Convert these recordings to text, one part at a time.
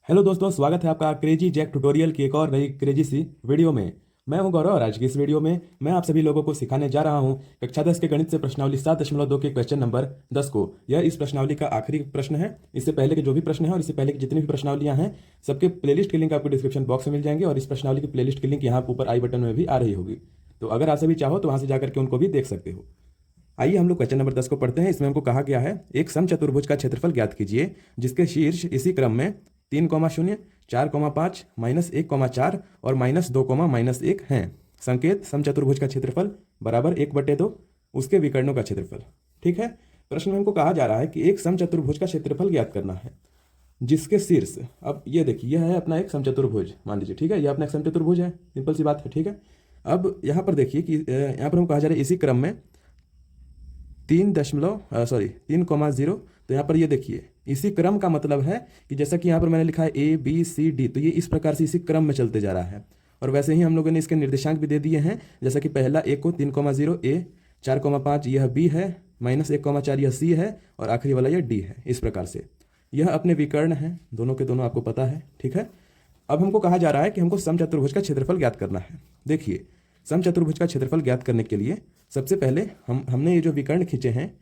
Hello दोस्तों, स्वागत है आपका क्रेजी जैक ट्यूटोरियल की एक और नई क्रेजी सी वीडियो में। मैं हूं गौरव और आज की इस वीडियो में मैं आप सभी लोगों को सिखाने जा रहा हूं कक्षा 10 के गणित से प्रश्नावली 7.2 के क्वेश्चन नंबर 10 को। यह इस प्रश्नावली का आखिरी प्रश्न है। इससे पहले के जो भी प्रश्न है और इससे पहले की जितनी भी प्रश्नावलियां हैं, सबके प्लेलिस्ट की लिंक आपको डिस्क्रिप्शन बॉक्स में मिल जाएंगे और इस प्रश्नावली की प्लेलिस्ट की लिंक यहाँ ऊपर आई बटन में भी आ रही होगी। तो अगर आप सभी चाहो तो वहां से जाकर के उनको भी देख सकते हो। आइए हम लोग क्वेश्चन नंबर 10 को पढ़ते हैं। इसमें हमको कहा गया है एक समचतुर्भुज का क्षेत्रफल ज्ञात कीजिए जिसके शीर्ष इसी क्रम में 3,0, 4,5, -1,4 और -2, -1 हैं। संकेत समचतुर्भुज का क्षेत्रफल बराबर 1/2 उसके विकर्णों का क्षेत्रफल। ठीक है। प्रश्न में हमको कहा जा रहा है कि एक समचतुर्भुज का क्षेत्रफल ज्ञात करना है जिसके शीर्ष, अब ये देखिए, यह है अपना एक समचतुर्भुज, मान लीजिए। ठीक है, यह अपना एक समचतुर्भुज है, सिंपल सी बात है। ठीक है। अब यहाँ पर देखिए कि यहाँ पर हमको कहा जा रहा है इसी क्रम में 3,0, तो यहाँ पर ये देखिए इसी क्रम का मतलब है कि जैसा कि यहाँ पर मैंने लिखा है ABCD, तो ये इस प्रकार से इसी क्रम में चलते जा रहा है। और वैसे ही हम लोगों ने इसके निर्देशांक भी दे दिए हैं, जैसा कि पहला A को 3,0 A, 4,5 यह B है, -1,4 यह C है और आखिरी वाला यह D है। इस प्रकार से यह अपने विकर्ण हैं, दोनों के दोनों आपको पता है। ठीक है। अब हमको कहा जा रहा है कि हमको समचतुर्भुज का क्षेत्रफल ज्ञात करना है। देखिए, समचतुर्भुज का क्षेत्रफल ज्ञात करने के लिए सबसे पहले हमने ये जो विकर्ण खींचे हैं,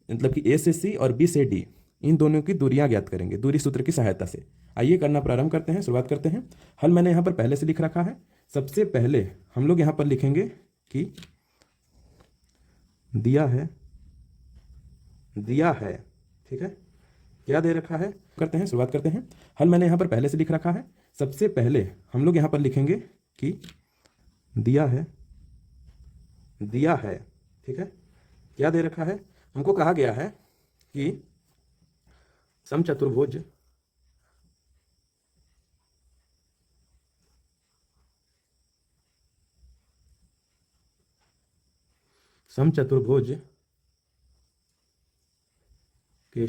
मतलब कि A से C और B से D, इन दोनों की दूरियां ज्ञात करेंगे दूरी सूत्र की सहायता से। आइए करना प्रारंभ करते हैं, शुरुआत करते हैं। हल मैंने यहाँ पर पहले से लिख रखा है। सबसे पहले हम लोग यहाँ पर लिखेंगे कि दिया है। ठीक है, क्या दे रखा है, करते हैं, शुरुआत करते हैं। हल मैंने यहाँ पर पहले से लिख रखा है। सबसे पहले हम लोग यहाँ पर लिखेंगे कि दिया है। ठीक है, क्या दे रखा है, हमको कहा गया है कि समचतुर्भुज के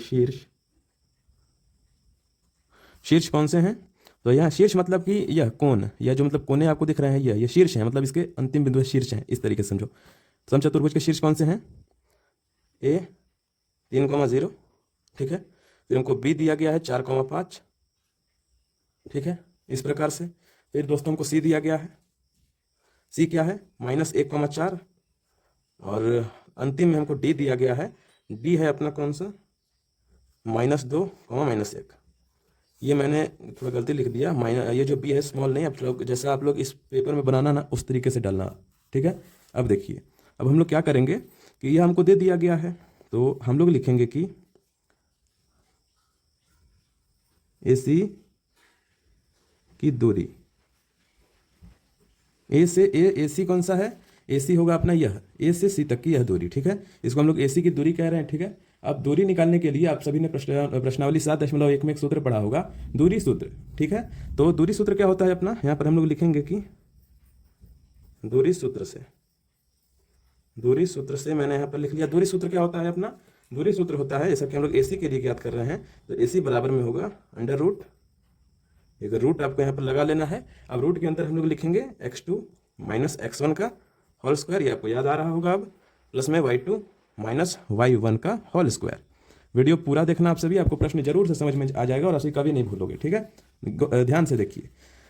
शीर्ष कौन से हैं। तो यह शीर्ष मतलब कि यह कोण, यह जो मतलब कोने आपको दिख रहे हैं, यह शीर्ष है, मतलब इसके अंतिम बिंदु शीर्ष है। इस तरीके से समझो, समचतुर्भुज के शीर्ष कौन से हैं। A 3,0, ठीक है। फिर हमको B दिया गया है 4,5, ठीक है, इस प्रकार से। फिर दोस्तों हमको C दिया गया है। C क्या है, -1,4 और अंतिम में हमको D दिया गया है। D है अपना कौन सा, -2, -1। ये मैंने थोड़ा गलती लिख दिया, ये जो B है स्मॉल नहीं, आप लोग जैसा आप लोग इस पेपर में बनाना ना उस तरीके से डालना। ठीक है। अब देखिए, अब हम लोग क्या करेंगे कि ये हमको दे दिया गया है, तो हम लोग लिखेंगे कि AC की दूरी, AC कौन सा है, AC होगा अपना यह A से C तक की यह दूरी। ठीक है, इसको हम लोग AC की दूरी कह रहे हैं। ठीक है। अब दूरी निकालने के लिए आप सभी ने प्रश्नावली 7.1 में एक सूत्र पढ़ा होगा, दूरी सूत्र। ठीक है, तो दूरी सूत्र क्या होता है अपना, यहाँ पर हम लोग लिखेंगे कि दूरी सूत्र से मैंने यहाँ पर लिख लिया। दूरी सूत्र क्या होता है अपना, दूरी सूत्र होता है, जैसा कि हम लोग AC के लिए ज्ञात कर रहे हैं, तो AC बराबर में होगा √, एक रूट आपको यहाँ पर लगा लेना है। अब रूट के अंदर हम लोग लिखेंगे x2 - x1 का होल स्क्वायर, ये आपको याद आ रहा होगा अब, प्लस में y2 - y1 का होल स्क्वायर। वीडियो पूरा देखना आप सभी, आपको प्रश्न जरूर से समझ में आ जाएगा और असली कभी नहीं भूलोगे। ठीक है, ध्यान से देखिए।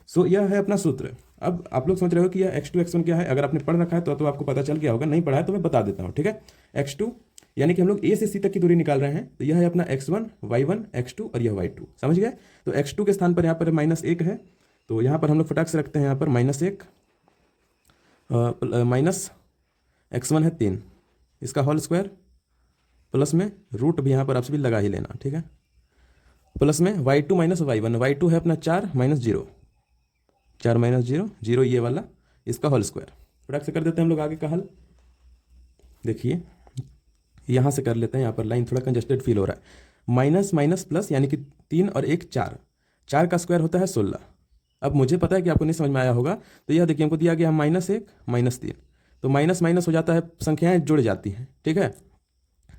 सो यह है अपना सूत्र। अब आप लोग सोच रहे हो कि यह x2 x1 क्या है, अगर आपने पढ़ रखा है तो आपको पता चल गया होगा, नहीं पढ़ा है तो मैं बता देता हूँ। ठीक है, x2 यानी कि हम लोग A से C तक की दूरी निकाल रहे हैं, तो यह है अपना x1, y1, x2 और यह y2, समझ गए। तो x2 के स्थान पर यहाँ पर -1 है, तो यहाँ पर हम लोग फटाक से रखते हैं यहाँ पर -1, माइनस x1 है 3, इसका होल स्क्वायर, प्लस में रूट भी यहाँ पर आप सभी लगा ही लेना। ठीक है, प्लस में y2 - y1, y2 है अपना 4 - 0, 4 - 0, 0 ये वाला, इसका होल स्क्वायर। फटाक से कर देते हैं हम लोग आगे का हल। देखिए, यहाँ से कर लेते हैं, यहाँ पर लाइन थोड़ा कंजस्टेड फील हो रहा है। माइनस माइनस प्लस यानी कि 3 और 1 4, 4 का स्क्वायर होता है 16। अब मुझे पता है कि आपको नहीं समझ में आया होगा, तो यह देखिए हमको दिया गया -1 -3, तो माइनस माइनस हो जाता है, संख्याएं जुड़ जाती हैं। ठीक है,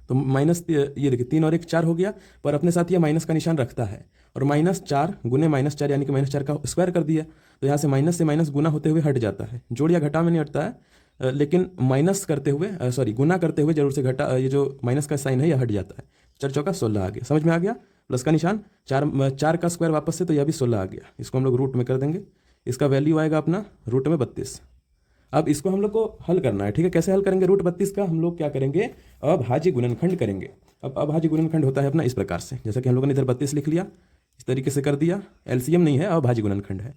तो माइनस, ये देखिए 3 और 1 4 हो गया, पर अपने साथ ये माइनस का निशान रखता है, और -4 गुने -4 यानी कि -4 का स्क्वायर कर दिया, तो यहाँ से माइनस गुना होते हुए हट जाता है। जोड़ या घटा में नहीं हटता है, लेकिन माइनस करते हुए गुना करते हुए जरूर से घटा, ये जो माइनस का साइन है यह हट जाता है। 4 चौका 16 आ गया, समझ में आ गया। प्लस का निशान, 4 का स्क्वायर वापस से, तो यह भी 16 आ गया। इसको हम लोग रूट में कर देंगे, इसका वैल्यू आएगा अपना रूट में 32। अब इसको हम लोग को हल करना है, ठीक है। कैसे हल करेंगे रूट 32 का? हम लोग क्या करेंगे, अभाज्य गुणनखंड करेंगे। अब अभाज्य गुणनखंड होता है अपना इस प्रकार से, जैसा कि हम लोगों ने इधर 32 लिख लिया, इस तरीके से कर दिया। एलसीएम नहीं है, अभाज्य गुणनखंड है,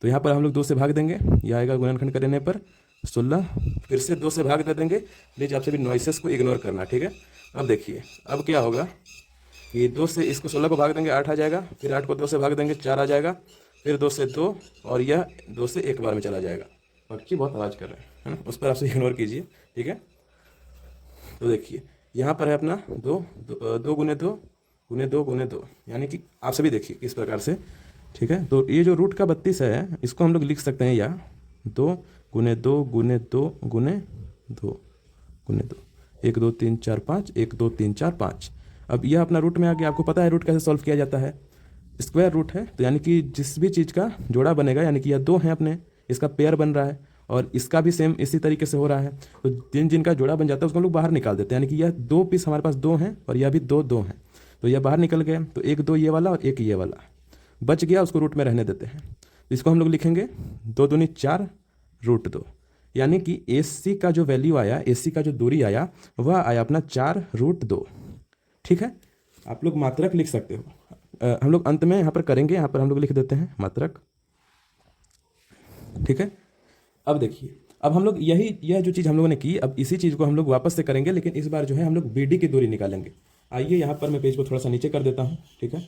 तो यहाँ पर हम लोग 2 से भाग देंगे, यह आएगा गुणनखंड करने पर 16, फिर से 2 से भाग दे देंगे। प्लीज आप सभी नॉइसेस को इग्नोर करना, ठीक है। अब देखिए अब क्या होगा कि 2 से इसको 16 को भाग देंगे 8 आ जाएगा, फिर 8 को 2 से भाग देंगे 4 आ जाएगा, फिर 2 से 2, और यह 2 से एक बार में चला जाएगा। पक्षी बहुत आवाज़ कर रहे हैं, है ना, उस पर आपसे इग्नोर कीजिए, ठीक है। तो देखिए यहाँ पर है अपना 2 2 गुने 2 गुने 2 गुने 2, यानी कि आप सभी देखिए इस प्रकार से, ठीक है। तो ये जो रूट का 32 है, इसको हम लोग लिख सकते हैं या 2 गुने 2 गुने 2 गुने 2 गुने 2, 1 2 3 4 5, 1 2 3 4 5। अब यह अपना रूट में आ गया। आपको पता है रूट कैसे सॉल्व किया जाता है, स्क्वायर रूट है, तो यानी कि जिस भी चीज़ का जोड़ा बनेगा, यानी कि यह 2 है अपने, इसका पेयर बन रहा है, और इसका भी सेम इसी तरीके से हो रहा है, तो जिनका जोड़ा बन जाता है उसको हम लोग बाहर निकाल देते हैं, यानी कि यह 2 पीस हमारे पास 2 हैं और यह भी 2 2 हैं, तो यह बाहर निकल गए। तो 1 2 ये वाला और 1 ये वाला बच गया, उसको रूट में रहने देते हैं। तो इसको हम लोग लिखेंगे 2 दूनी 4 रूट 2, यानी कि AC का जो वैल्यू आया, AC का जो दूरी आया, वह आया अपना 4 रूट 2, ठीक है। आप लोग मात्रक लिख सकते हो, हम लोग अंत में यहाँ पर करेंगे, यहाँ पर हम लोग लिख देते हैं मात्रक, ठीक है। अब देखिए अब हम लोग यह जो चीज़ हम लोगों ने की, अब इसी चीज़ को हम लोग वापस से करेंगे, लेकिन इस बार जो है हम लोग BD की दूरी निकालेंगे। आइए यहाँ पर मैं पेज को थोड़ा सा नीचे कर देता हूँ, ठीक है।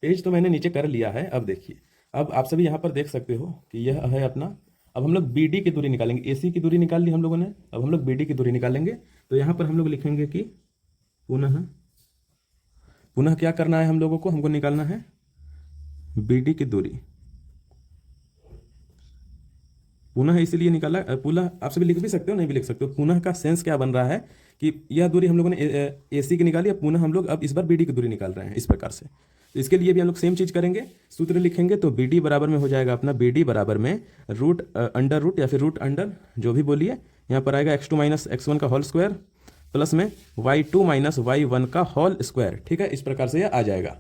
पेज तो मैंने नीचे कर लिया है। अब देखिए अब आप सभी यहाँ पर देख सकते हो कि यह है अपना, अब हम लोग BD की दूरी निकालेंगे। AC की दूरी निकाल ली हम लोगों ने, अब हम लोग BD की दूरी निकालेंगे। तो यहाँ पर हम लोग लिखेंगे कि पुनः क्या करना है हम लोगों को, हमको निकालना है BD की दूरी। पुनः इसीलिए निकाला, पुनः आप सभी लिख भी सकते हो, नहीं भी लिख सकते हो। पुनः का सेंस क्या बन रहा है कि यह दूरी हम लोगों ने AC की निकाली, पुनः हम लोग अब इस बार BD की दूरी निकाल रहे हैं, इस प्रकार से। तो इसके लिए भी हम लोग सेम चीज़ करेंगे, सूत्र लिखेंगे। तो BD बराबर में हो जाएगा अपना, BD बराबर में रूट अंडर रूट या फिर रूट अंडर, जो भी बोलिए, यहाँ पर आएगा x2 माइनस x1 का होल स्क्वायर प्लस में y2 माइनस y1 का होल स्क्वायर, ठीक है। इस प्रकार से यह आ जाएगा।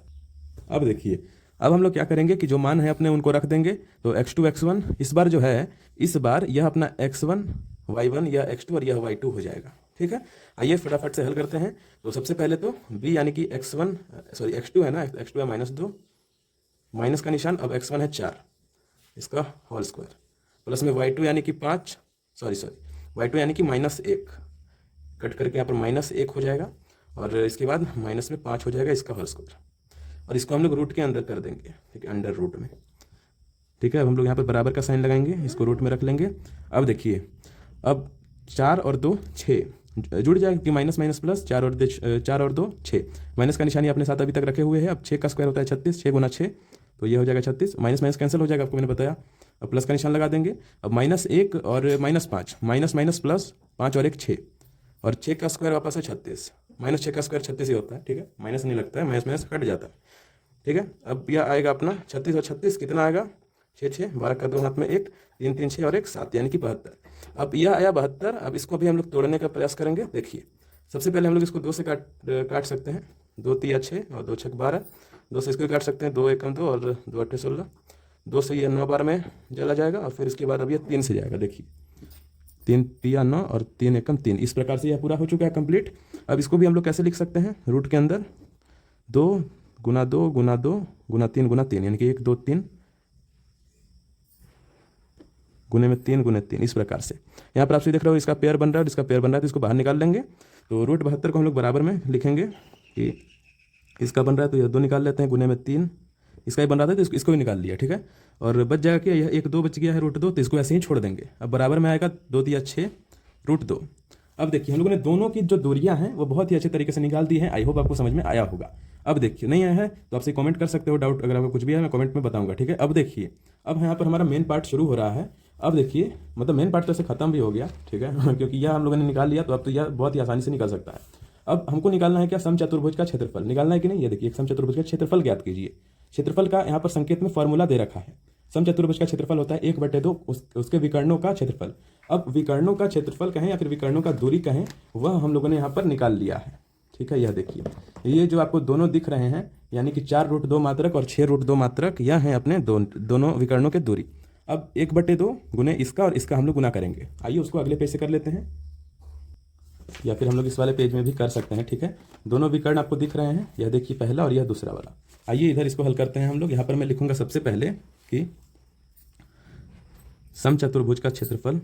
अब देखिए अब हम लोग क्या करेंगे कि जो मान है अपने उनको रख देंगे। तो x2 x1 इस बार जो है, इस बार यह अपना x1 y1 या x2 और यह y2 हो जाएगा, ठीक है। आइए फटाफट से हल करते हैं। तो सबसे पहले तो b यानी कि x2 है ना, x2 है -2, माइनस का निशान, अब x1 है 4, इसका होल स्क्वायर, प्लस में y2 यानी कि 5, y2 यानी कि -1, कट करके यहाँ पर -1 हो जाएगा, और इसके बाद माइनस में 5 हो जाएगा, इसका होल स्क्वायर, और इसको हम लोग रूट के अंदर कर देंगे, ठीक है, अंडर रूट में, ठीक है। अब हम लोग यहाँ पर बराबर का साइन लगाएंगे, इसको रूट में रख लेंगे। अब देखिए अब 4 और 2 6 जुड़ जाएगा कि माइनस माइनस प्लस, 4 और 2 6, माइनस का निशानी अपने साथ अभी तक रखे हुए हैं। अब 6 का स्क्वायर होता है 36, 6 गुना 6, तो ये हो जाएगा 36, माइनस माइनस कैंसिल हो जाएगा, आपको मैंने बताया। अब प्लस का निशान लगा देंगे। अब -1 और -5, माइनस माइनस प्लस, 5 और 1 6, और 6 का स्क्वायर वापस है 36, -6 का स्क्वायर 36 ही होता है, ठीक है, माइनस नहीं लगता है, माइनस माइनस कट जाता है, ठीक है। अब यह आएगा अपना 36 और 36 कितना आएगा, 6 6, 12 का 2 हाथ में 1, 3 3 6 और 1 7, यानी कि 72। अब यह आया 72। अब इसको भी हम लोग तोड़ने का प्रयास करेंगे। देखिए सबसे पहले हम लोग इसको 2 से काट सकते हैं, 2 3 6 और 2 6 12, 2 से इसको भी काट सकते हैं, 2 1 2 और 2 8 16, 2 से ये 9 12 में चला जाएगा, और फिर इसके बाद अब ये 3 से जाएगा। देखिए 3 3 9 और 3 1 3, इस प्रकार से यह पूरा हो चुका है कंप्लीट। अब इसको भी हम लोग कैसे लिख सकते हैं, रूट के अंदर 2 गुना 2 गुना 2 गुना 3 गुना 3, यानी कि 1 2 3 गुने में 3 गुने 3, इस प्रकार से। यहाँ पर आप देख रहे हो इसका पेयर बन रहा है और इसका पेयर बन रहा है, तो इसको बाहर निकाल लेंगे। तो रूट 72 को हम लोग बराबर में लिखेंगे कि इसका बन रहा है, तो यह 2 निकाल लेते हैं, गुने में 3, इसका ही बन रहा था तो इसको भी निकाल लिया, ठीक है। और बच जाएगा कि यह 1 2 बच गया है रूट 2, तो इसको ऐसे ही छोड़ देंगे। अब बराबर में आएगा 2 3 6 रूट 2। अब देखिए हम लोगों ने दोनों की जो दूरियां हैं वो बहुत ही अच्छे तरीके से निकाल दी हैं। आई होप आपको समझ में आया होगा। अब देखिए नहीं आया है तो आपसे कमेंट कर सकते हो, डाउट अगर आपको कुछ भी है मैं कमेंट में बताऊंगा, ठीक है। अब देखिए अब यहाँ पर हमारा मेन पार्ट शुरू हो रहा है। अब देखिए मतलब मेन पार्ट तो ऐसे खत्म भी हो गया, ठीक है क्योंकि यह हम लोगों ने निकाल लिया, तो अब तो यह बहुत ही आसानी से निकल सकता है। अब हमको निकालना है क्या, समचतुर्भुज का क्षेत्रफल निकालना है कि नहीं। ये देखिए एक समचतुर्भुज का क्षेत्रफल ज्ञात कीजिए। क्षेत्रफल का यहाँ पर संकेत में फॉर्मूला दे रखा है। समचतुर्भुज का क्षेत्रफल होता है 1/2 उसके विकर्णों का क्षेत्रफल। अब विकर्णों का क्षेत्रफल कहें या फिर विकर्णों का दूरी कहें, वह हम लोगों ने यहाँ पर निकाल लिया है, ठीक है, यह देखिए, ये जो आपको दोनों दिख रहे हैं, यानी कि 4√2 मात्रक और 6√2 मात्रक, यह हैं अपने दोनों विकर्णों की दूरी। अब 1/2 गुने इसका और इसका हम लोग गुना करेंगे। आइए उसको अगले पेज से कर लेते हैं, या फिर हम लोग इस वाले पेज में भी कर सकते हैं। ठीक है, दोनों विकर्ण आपको दिख रहे हैं, यह देखिए पहला और यह दूसरा वाला। आइए इधर इसको हल करते हैं हम लोग। यहाँ पर मैं लिखूंगा सबसे पहले कि समचतुर्भुज का क्षेत्रफल,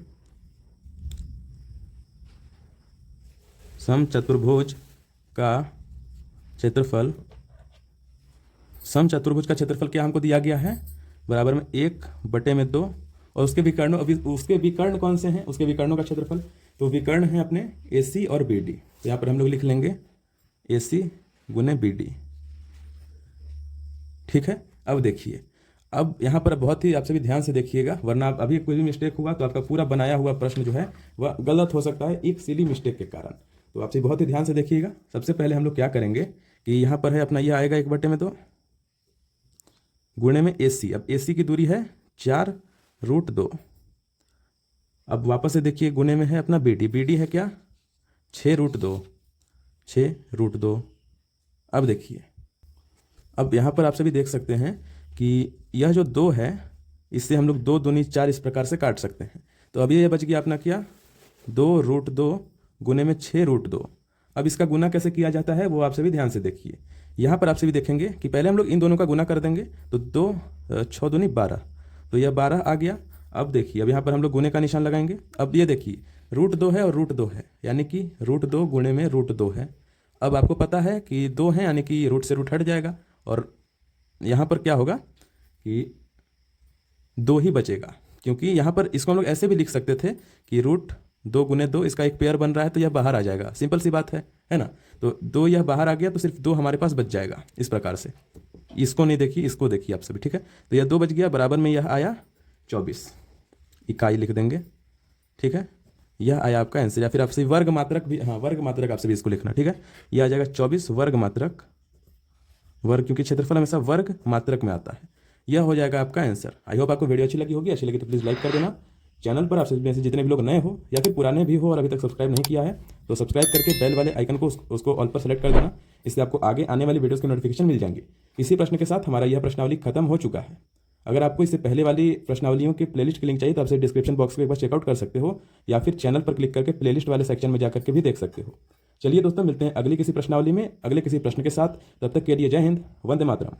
समचतुर्भुज का क्षेत्रफल, समचतुर्भुज का क्षेत्रफल क्या हमको दिया गया है, बराबर में 1/2, और उसके विकर्णों, अभी उसके विकर्ण कौन से हैं, उसके विकर्णों का क्षेत्रफल, तो विकर्ण है अपने AC और BD। तो यहाँ पर हम लोग लिख लेंगे AC गुने BD। ठीक है, अब देखिए, अब यहाँ पर बहुत ही आप सभी ध्यान से देखिएगा, वरना आप अभी कोई भी मिस्टेक हुआ तो आपका पूरा बनाया हुआ प्रश्न जो है वह गलत हो सकता है एक सिली मिस्टेक के कारण। तो आप सभी बहुत ही ध्यान से देखिएगा। सबसे पहले हम लोग क्या करेंगे कि यहाँ पर है अपना यह आएगा 1/2 गुणे में AC। अब AC की दूरी है 4√2। अब वापस से देखिए, गुणे में है अपना BD। BD है क्या, 6√2, 6√2। अब देखिए, अब यहाँ पर आप सभी देख सकते हैं कि यह जो 2 है, इससे हम लोग 2 दूनी 4 इस प्रकार से काट सकते हैं। तो अभी यह बच गया अपना क्या, 2√2 गुने में 6√2। अब इसका गुना कैसे किया जाता है वो आप सभी ध्यान से देखिए। यहाँ पर आप सभी देखेंगे कि पहले हम लोग इन दोनों का गुना कर देंगे, तो 2 6 दूनी 12, तो यह 12 आ गया। अब देखिए, अब यहाँ पर हम लोग गुने का निशान लगाएंगे। अब ये देखिए, √2 है और √2 है, यानी कि √2 गुणे में √2 है। अब आपको पता है कि 2 है, यानी कि रूट से रूट हट जाएगा, और यहाँ पर क्या होगा कि 2 ही बचेगा, क्योंकि यहाँ पर इसको हम लोग ऐसे भी लिख सकते थे कि √2 गुने 2, इसका एक पेयर बन रहा है, तो यह बाहर आ जाएगा। सिंपल सी बात है ना। तो 2 यह बाहर आ गया, तो सिर्फ 2 हमारे पास बच जाएगा इस प्रकार से। इसको नहीं देखिए, इसको देखिए आप सभी। ठीक है, तो यह 2 बच गया, बराबर में यह आया 24 इकाई लिख देंगे। ठीक है, यह आया आपका आंसर। या फिर आपसे वर्ग मात्रक भी, हाँ वर्ग मात्रक आपसे भी इसको लिखना। ठीक है, यह आ जाएगा 24 वर्ग मात्रक, वर्ग क्योंकि क्षेत्रफल हमेशा वर्ग मात्रक में आता है। यह हो जाएगा आपका आंसर। आई होप आपको वीडियो अच्छी लगी होगी। अच्छी लगी तो प्लीज़ लाइक कर देना। चैनल पर आपसे में से जितने भी लोग नए हो या फिर पुराने भी हो और अभी तक सब्सक्राइब नहीं किया है, तो सब्सक्राइब करके बेल वाले आइकन को उसको ऑल पर सेलेक्ट कर देना। इससे आपको आगे आने वाली वीडियोस की नोटिफिकेशन मिल जाएंगी। इसी प्रश्न के साथ हमारा यह प्रश्नावली खत्म हो चुका है। अगर आपको इससे पहले वाली प्रश्नावलियों की प्लेलिस्ट की लिंक चाहिए तो आपसे डिस्क्रिप्शन बॉक्स में एक बार चेकआउट कर सकते हो, या फिर चैनल पर क्लिक करके प्लेलिस्ट वाले सेक्शन में जाकर के भी देख सकते हो। चलिए दोस्तों, मिलते हैं अगली किसी प्रश्नावली में अगले किसी प्रश्न के साथ। तब तक के लिए जय हिंद, वंदे मातरम।